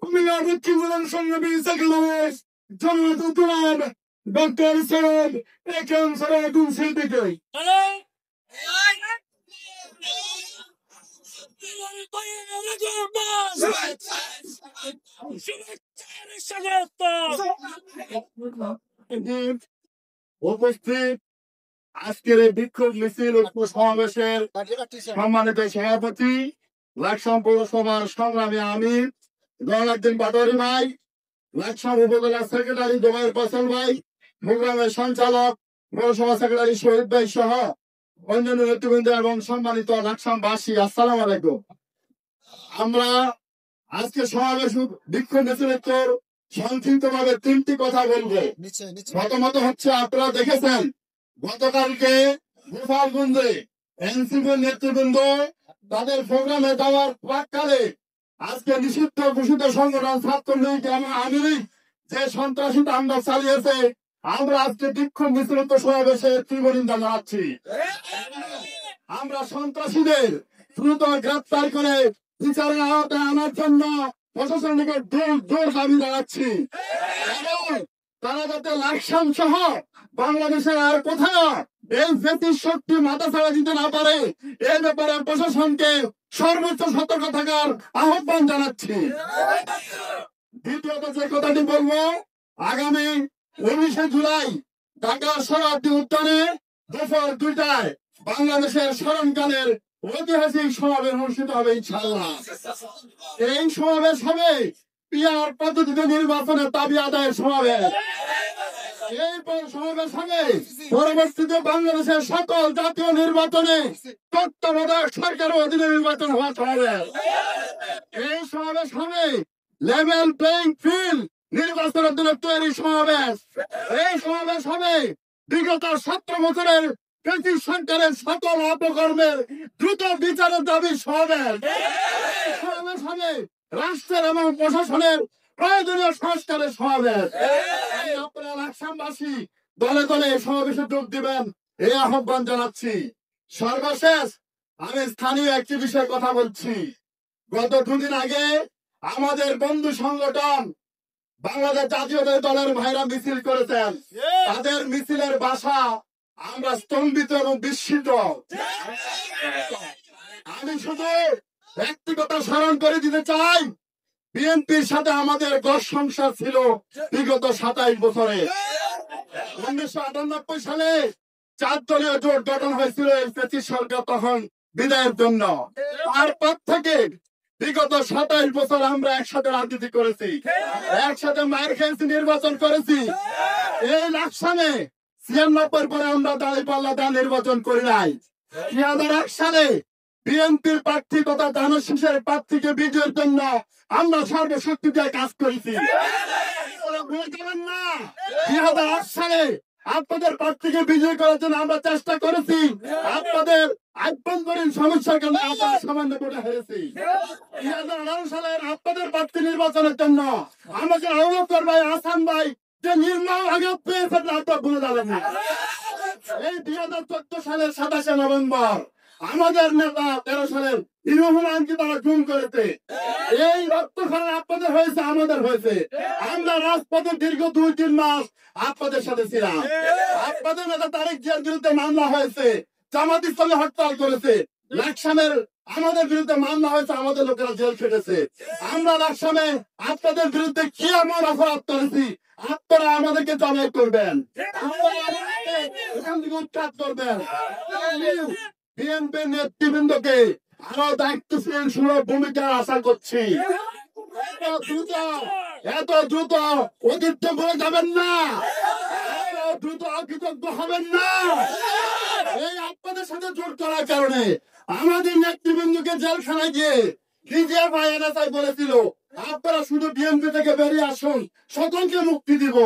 কুমিল্লা দক্ষিণ জেলার সংগ্রামী সেক্রেটারি জননেতা জনাব ডক্টর সৈয়দ একরাম সরায়াতুল সিদ্দিকী। উপস্থিত আজকের এই বিক্ষোভ মিছিল ও সমাবেশের সম্মানিত সভাপতি, লাকসাম পৌরসভার সংগ্রামী আমির জনার্দ্দিন পাটোয়ারি ভাই, লাকসাম উপজেলা সেক্রেটারি জোবায়ের ফয়সাল ভাই, প্রোগ্রামের সঞ্চালক পৌরসভা সেক্রেটারি শহীদ ভাই সহ অন্যান্য নেতৃবৃন্দ এবং সম্মানিত লাকসামবাসী, আসসালামু আলাইকুম। আমরা আজকে সমাবেশ বিক্ষোভ মিছিলের সংক্ষিপ্ত ভাবে তিনটি কথা বলবো। প্রথমত হচ্ছে, আপনারা দেখেছেন গতকালকে গোপালগঞ্জে এনসিপির নেতৃবৃন্দ তাদের প্রোগ্রামে যাওয়ার প্রাককালে আজকে নিষিদ্ধ ঘোষিত সংগঠন ছাত্রলীগ এবং আওয়ামী লীগ যে সন্ত্রাসী তাণ্ডব চালিয়েছে, আমরা আজকে বিক্ষোভ মিছিল সমাবেশে তীব্র নিন্দা জানাচ্ছি। আমরা সন্ত্রাসীদের দ্রুত গ্রেপ্তার করে বিচারের আওতায় আনার জন্য প্রশাসনের নিকট জোর দাবি জানাচ্ছি এবং তারা যাতে লাকসাম সহ বাংলাদেশের আর কোথাও এই ব্রিটিশ শক্তি মাথা ছাড়া দিতে না পারে, এই ব্যাপারে প্রশাসনকে সর্বোচ্চ সতর্ক থাকার আহ্বান জানাচ্ছি। দ্বিতীয়ত যে কথাটি বলবো, আগামী 19শে জুলাই ঢাকা শরণার্থী উদ্যানে দুপুর 2টায় বাংলাদেশের স্মরণকালের ঐতিহাসিক সমাবেশ অনুষ্ঠিত হবে ইনশাআল্লাহ। এই সমাবেশ হবে পিআর পদ্ধতিতে নির্বাচনের দাবি আদায়ের সমাবেশ। এই সমাবেশ হবে পরবর্তীতে বাংলাদেশের সকল জাতীয় নির্বাচনে তত্ত্বাবধায়ক সরকারের অধীনে নির্বাচন হওয়া সমাবেশ। এই সমাবেশ হবে লেভেল প্লেইং ফিল্ড নির্বাচনের জন্য তৈরি সমাবেশ। এই সমাবেশ হবে বিগত 17 বছরের ব্রিটিশ সরকারের সকল অপকর্মের দ্রুত বিচারের দাবি সমাবেশ। এই সমাবেশ হবে রাষ্ট্রের এবং প্রশাসনের প্রয়োজনীয় সংস্কারের সমাবেশ। আপনারা লাকসামবাসী দলে দলে সমাবেশে যোগ দিবেন, এই আহ্বান জানাচ্ছি। সর্বশেষ আমি স্থানীয় একটি বিষয়ে কথা বলছি। গত 2 দিন আগে আমাদের বন্ধু সংগঠন বাংলাদেশ জাতীয় দলের ভাইরা মিছিল করেছেন। তাদের মিছিলের ভাষা আমরা স্তম্ভিত এবং বিস্মিত। আমি শুধু একটি কথা স্মরণ করে দিতে চাই, বিএনপির সাথে আমাদের ঘর সংসার ছিল বিগত 27 বছরে। 1998 সালে 4 দলীয় জোট গঠন হয়েছিল এই ব্রিটিশ সরকার তখন বিদায়ের জন্য। তারপর থেকে বিগত 27 বছর আমরা একসাথে রাজনীতি করেছি, একসাথে মায়ের খেয়েছি, নির্বাচন করেছি। এই লাকসামে 96 পরে আমরা দাঁড়িপাল্লা দা নির্বাচন করি নাই। 2001 সালে বিএনপির প্রার্থী তথা ধানশীষের প্রার্থীকে বিজয়ের জন্য আমরা সর্বশক্তি দিয়ে কাজ করেছি। 2008 সালে আপনাদের প্রার্থীকে বিজয় করার জন্য আমরা চেষ্টা করেছি। আপনাদের আভ্যন্তরীণ সমস্যার কারণে আমরা সামান্য ভোটে হেরেছি। 2018 সালের আপনাদের প্রার্থী নির্বাচনের জন্য আমাকে আহ্বান ভাই, আসান ভাই যে নির্মম আগে পেয়েছেন আপনার ভুলে যাবেন না। এই 2014 সালের 27শে নভেম্বর আমাদের নেতা 13 সালের ইমামুলকে তারা গুম করেছে। এই রক্তক্ষরণ আপনাদের হয়েছে, আমাদের হয়েছে। আমরা রাজপথে দীর্ঘ 2-3 মাস আপনাদের সাথে ছিলাম। আপনাদের নেতা তারেক জিয়ার বিরুদ্ধে মামলা হয়েছে, জামাত ইসলামী হরতাল করেছে। লাকসামের আমাদের বিরুদ্ধে মামলা হয়েছে, আমাদের লোকেরা জেল খেটেছে। আমরা লাকসামে আপনাদের বিরুদ্ধে কি এমন অপরাধ করেছি, আপনারা আমাদেরকে জবাই করবেন, এখান থেকে উৎখাত করবেন। বিএনপির নেতৃবৃন্দকে আরো দায়িত্বশীল ভূমিকা আশা করছি। এত দ্রুত অতিরিক্ত করে যাবেন না, দ্রুত অকৃতজ্ঞ হবেন না। এই আপনাদের সাথে জোট করার কারণে আমাদের নেতৃবৃন্দকে জেলখানায় গিয়ে রিজিয়া ভাই এনএসআই বলেছিল, আপনারা শুধু বিএনপি থেকে বেরিয়ে আসুন, সকলকে মুক্তি দিব।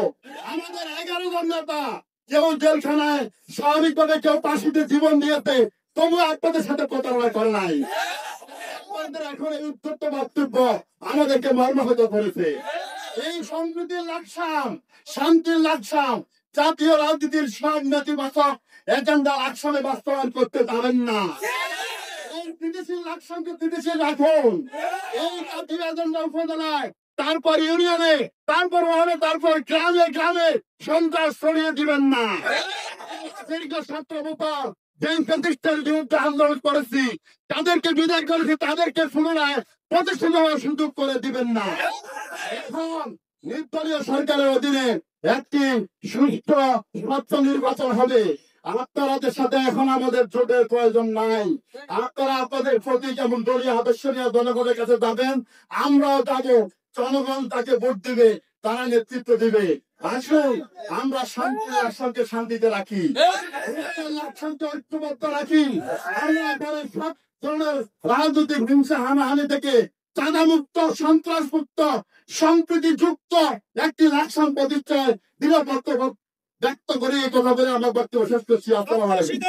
আমাদের 11 জন নেতা কেউ জেলখানায় স্বাভাবিকভাবে, কেউ ফাঁসিতে জীবন দিয়েছে, তবু আপনাদের সাথে প্রতারণা করে নাই। আপনাদের এখন এই উদ্ধত বক্তব্য আমাদেরকে মর্মাহত করেছে। এই সম্প্রীতির লাকসাম, শান্তির লাকসাম, জাতীয় রাজনীতির সব নেতিবাচক এজেন্ডা লাকসামে বাস্তবায়ন করতে পারেন না। এই স্থিতিশীল লাকসামকে স্থিতিশীল রাখুন। এই জাতীয় এজেন্ডা উপজেলায় তারপর ইউনিয়নে, তারপর ওয়ার্ডে, তারপর গ্রামে গ্রামে সন্ত্রাস ছড়িয়ে দিবেন না। দীর্ঘ ছাত্র নেতা যে প্রতিষ্ঠানের বিরুদ্ধে আন্দোলন করেছি, তাদেরকে বিদায় করেছি, তাদেরকে পুনরায় প্রতিষ্ঠিত হওয়ার সুযোগ করে দিবেন না। এখন নির্দলীয় সরকারের অধীনে একটি সুষ্ঠু স্বচ্ছ নির্বাচন হবে। আপনাদের সাথে এখন আমাদের জোটের প্রয়োজন নাই। আপনারা আপনাদের প্রতি যেমন দলীয় আদর্শ নিয়ে জনগণের কাছে যাবেন, আমরাও যাবো। জনগণ তাকে ভোট দিবে, তারা নেতৃত্ব দিবে। আসুন আমরা শান্তি রাষ্ট্রকে শান্তিতে রাখি, রাষ্ট্রকে ঐক্যবদ্ধ রাখি। আমরা এখানে সব ধরনের রাজনৈতিক হিংসা হানাহানি থেকে চাঁদা মুক্ত, সন্ত্রাস মুক্ত, সম্প্রীতি যুক্ত একটি রাষ্ট্র প্রতিষ্ঠায় নিরাপত্তা ব্যক্ত করে এই কথা বলে আমার বক্তব্য শেষ করছি। আসসালামু আলাইকুম।